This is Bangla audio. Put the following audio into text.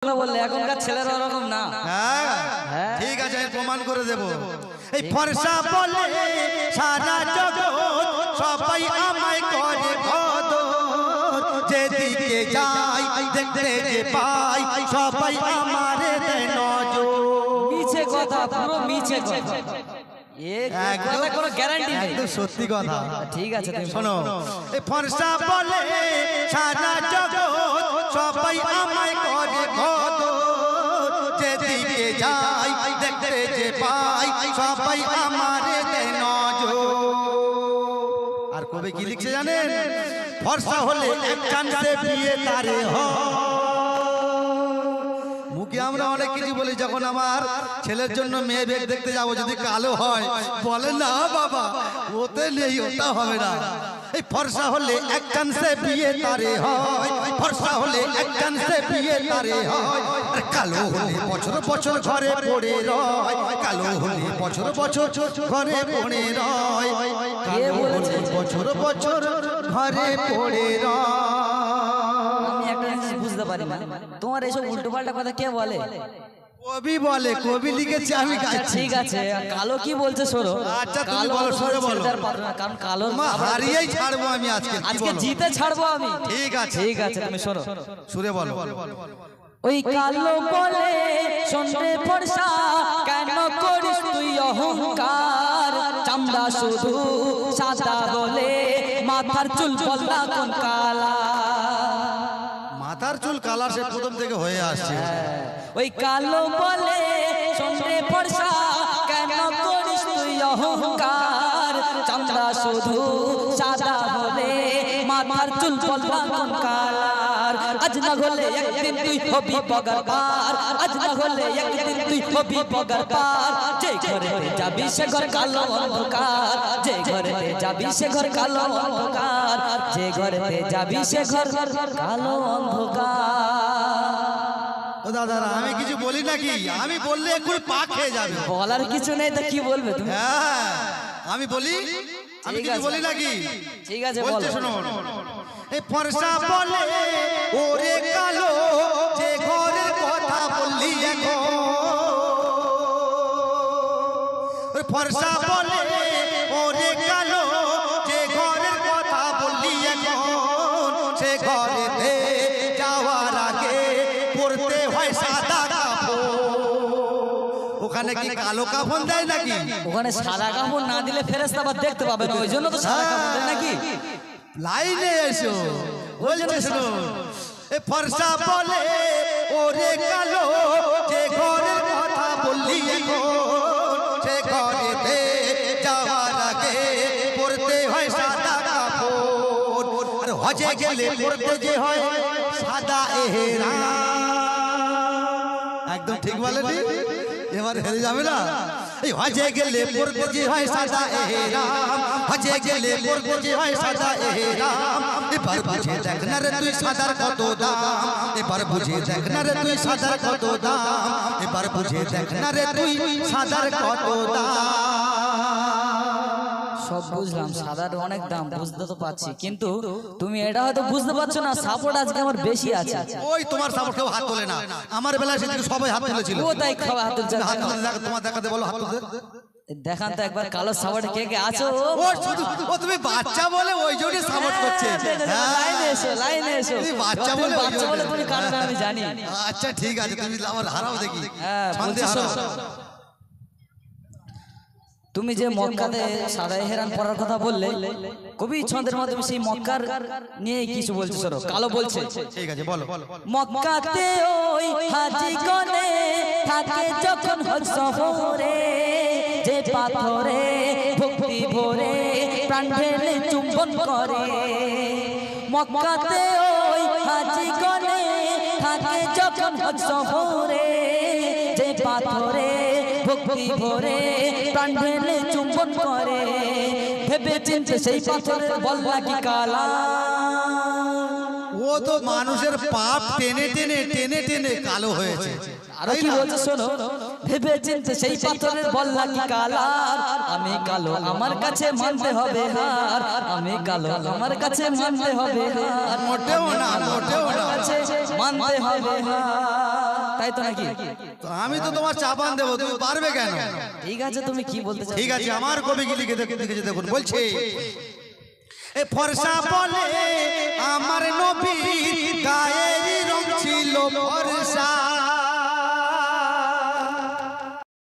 বললে এখনকার ছেলেরা ওরকম না। হ্যাঁ ঠিক আছে, আমি প্রমাণ করে দেব। এই ফর্সা বলে সারা জগৎ সবাই আমায় করে ভদর, যেদিকে যাই দেখতে যে পাই সবাই আমারে দেয় নজর। মিছে কথা, পুরো মিছে কথা। কোনো গ্যারান্টি নেই, একদম সত্যি কথা। ঠিক আছে তুমি শোনো, এই ফর্সা বলে সারা জগৎ সবাই আমায় করে ভদর, যেদিকে যাই দেখতে যে পাই সবাই আমারে দেয় নজর। আর কবি কি লিখছে জানেন? ফর্সা হলে এক চান্সে বিয়ে তারে হয়। মুখে আমরা অনেক কিছু বলি, যখন আমার ছেলের জন্য মেয়ে বেগ দেখতে যাবো যদি কালো হয় বলে না বাবা ওতে নেই, ওটা হবে না। এই ফর্সা হলে এক চান্সে বিয়ে তারে হয়, ফর্সা হলে এক চান্সে বিয়ে তারে হয়। আর কালো হলে বছর বছর ঘরে পড়ে রয়, কালো হলে বছর বছর ঘরে পড়ে রয়, কালো হলে বছর বছর ঘরে পড়ে রয়। আমি একটা জিনিস বুঝতে পারি না, তোমার এইসব উল্টো পাল্টা কথা কে বলে? কবি বলে, কবি লিখেছে, আমি গাইছি। ঠিক আছে, কালো কি বলছে শোনো। আচ্ছা তুমি বলো, সরে বলো। কারণ কালো হারিয়েই ছাড়বো আমি আজকে, আজকে জিতে ছাড়বো আমি। ঠিক আছে ঠিক আছে তুমি শোনো, সুরে বলো। ওই কালো বলে শুনতে ফর্সা কেন করিস তুই অহংকার, চামড়া শুধু সাদা বলে মাথার চুল বললা কোন কালা। মাথার চুল কালার সে প্রথম থেকে হয়ে আসছে। ওই কালো বলে শুনতে ফর্সা কেন করিস তুই অহংকার, চামড়া শুধু সাদা বলে মাথার চুল বললা কোন কালার। আজ না হলে একদিন তুই হবি পগার পার, আজ না হলে একদিন তুই হবি পগার পার। যে ঘরে যাবি সে ঘর কালো অন্ধকার, যে ঘরে যাবি সে ঘর কালো অন্ধকার, যে ঘরে যাবি সে ঘর কালো অন্ধকার। ও দাদারা আমি কিছু বলি নাকি? আমি বললে একটু পা খেয়ে যাবে। বলার কিছু নেই তো কি বলবে তুমি? হ্যাঁ আমি বলি, আমি কিছু বলি নাকি? ঠিক আছে বলতে বলো। শোনো, এই ফর্সা বলে ওরে কালো যে ঘরের কথা বললি এখন, ওই ফর্সা বলে ওরে কালো যে ঘরের কথা বললি এখন, সে ঘরেতে যাওয়ার আগে পড়তে হয় সাদা কাপড়। ওখানে কি কালো কাফন দেয় নাকি? ওখানে সাদা কাপড় না দিলে ফেরেশতা আবার দেখতে পাবে না, ওই জন্য তো সাদা কাপড় দেয় নাকি? লাইনে এসো, বলতে শোনো, এ ফর্সা বলে ওরে কালো যে ঘরের কথা বললি এখন, সে ঘরেতে যাওয়ার আগে পড়তে হয় সাদা কাপড়। আর হজে গেলে পড়তে যে হয় সাদা এহরাম। একদম ঠিক বলেনি? এবার হেরে যাবে না। এই হজে গেলে পড়তে যে হয় সাদা এহরাম, হজে গেলে পড়তে যে হয় সাদা এহরাম। এবার বুঝে দেখ না রে তুই সাদার কত দাম, এবার বুঝে দেখ না রে তুই সাদার কত দাম, এবার বুঝে দেখ না রে তুই সাদার কত দাম। সব বুঝলাম, সাদার অনেক দাম বুঝতে তো পারছি, কিন্তু তুমি এটা হয়তো বুঝতে পারছো না, সাপোর্ট আজকে আমার বেশি আছে। ওই তোমার সাপোর্ট কেউ হাত তোলে না, আমার বেলায় সেদিকে সবাই হাত তুলেছিল। ও তাই খাওয়া হাত তুলছে। হাত তুলে দেখো, তোমার দেখাতে বলো হাত তুলে। দেখান তো একবার কালো সাপোর্ট কে কে আছো। ও শুধু ও তুমি বাচ্চা বলে ওই জন্য সাপোর্ট করছে। লাইনে এসো, লাইনে এসো। তুমি বাচ্চা বলে, বাচ্চা বলে তুমি কাটবে আমি জানি। আচ্ছা ঠিক আছে, তুমি আমার হারাও দেখি। হ্যাঁ ছন্দে বলছি হারাও। শোনো, তুমি যে মক্কাতে সাদা এহরাম পরার কথা বললে, কবি ছন্দের মাধ্যমে সেই মক্কার নিয়ে কিছু বলছে। শোনো, কালো বলছে, ঠিক আছে বলো। মক্কাতে ওই হাজী গণে থাকে যখন হজ সফরে, যে পাথরে ভক্তি ভরে প্রাণ ঢেলে চুম্বন করে। মক্কাতে ওই হাজী গণে থাকে যখন হজ সফরে, যে পাথরে ভক্তি ভরে প্রাণ ঢেলে চুম্বন করে। ভেবে চিনতে সেই পাথরের বললা কি কালা। ও তো মানুষের পাপ টেনে টেনে টেনে টেনে কালো হয়েছে। আরো কি বলছে শোনো, ভেবে চিনতে সেই পাথরের বললা কি কালার। আমি কালো আমার কাছে মানতে হবে হার, আমি কালো আমার কাছে মানতে হবে হার। মোটেও না, মোটেও না। মানতে হবে হার। তাই তো নাকি? তো আমি তো তোমার চাপান দেবো, তুমি পারবে কেন? ঠিক আছে, তুমি কি বলতে চাও? ঠিক আছে, আমার কবি কি লিখেছে দেখুন, বলছে এ ফর্সা বলে আমার নবী গায়ের রং ছিল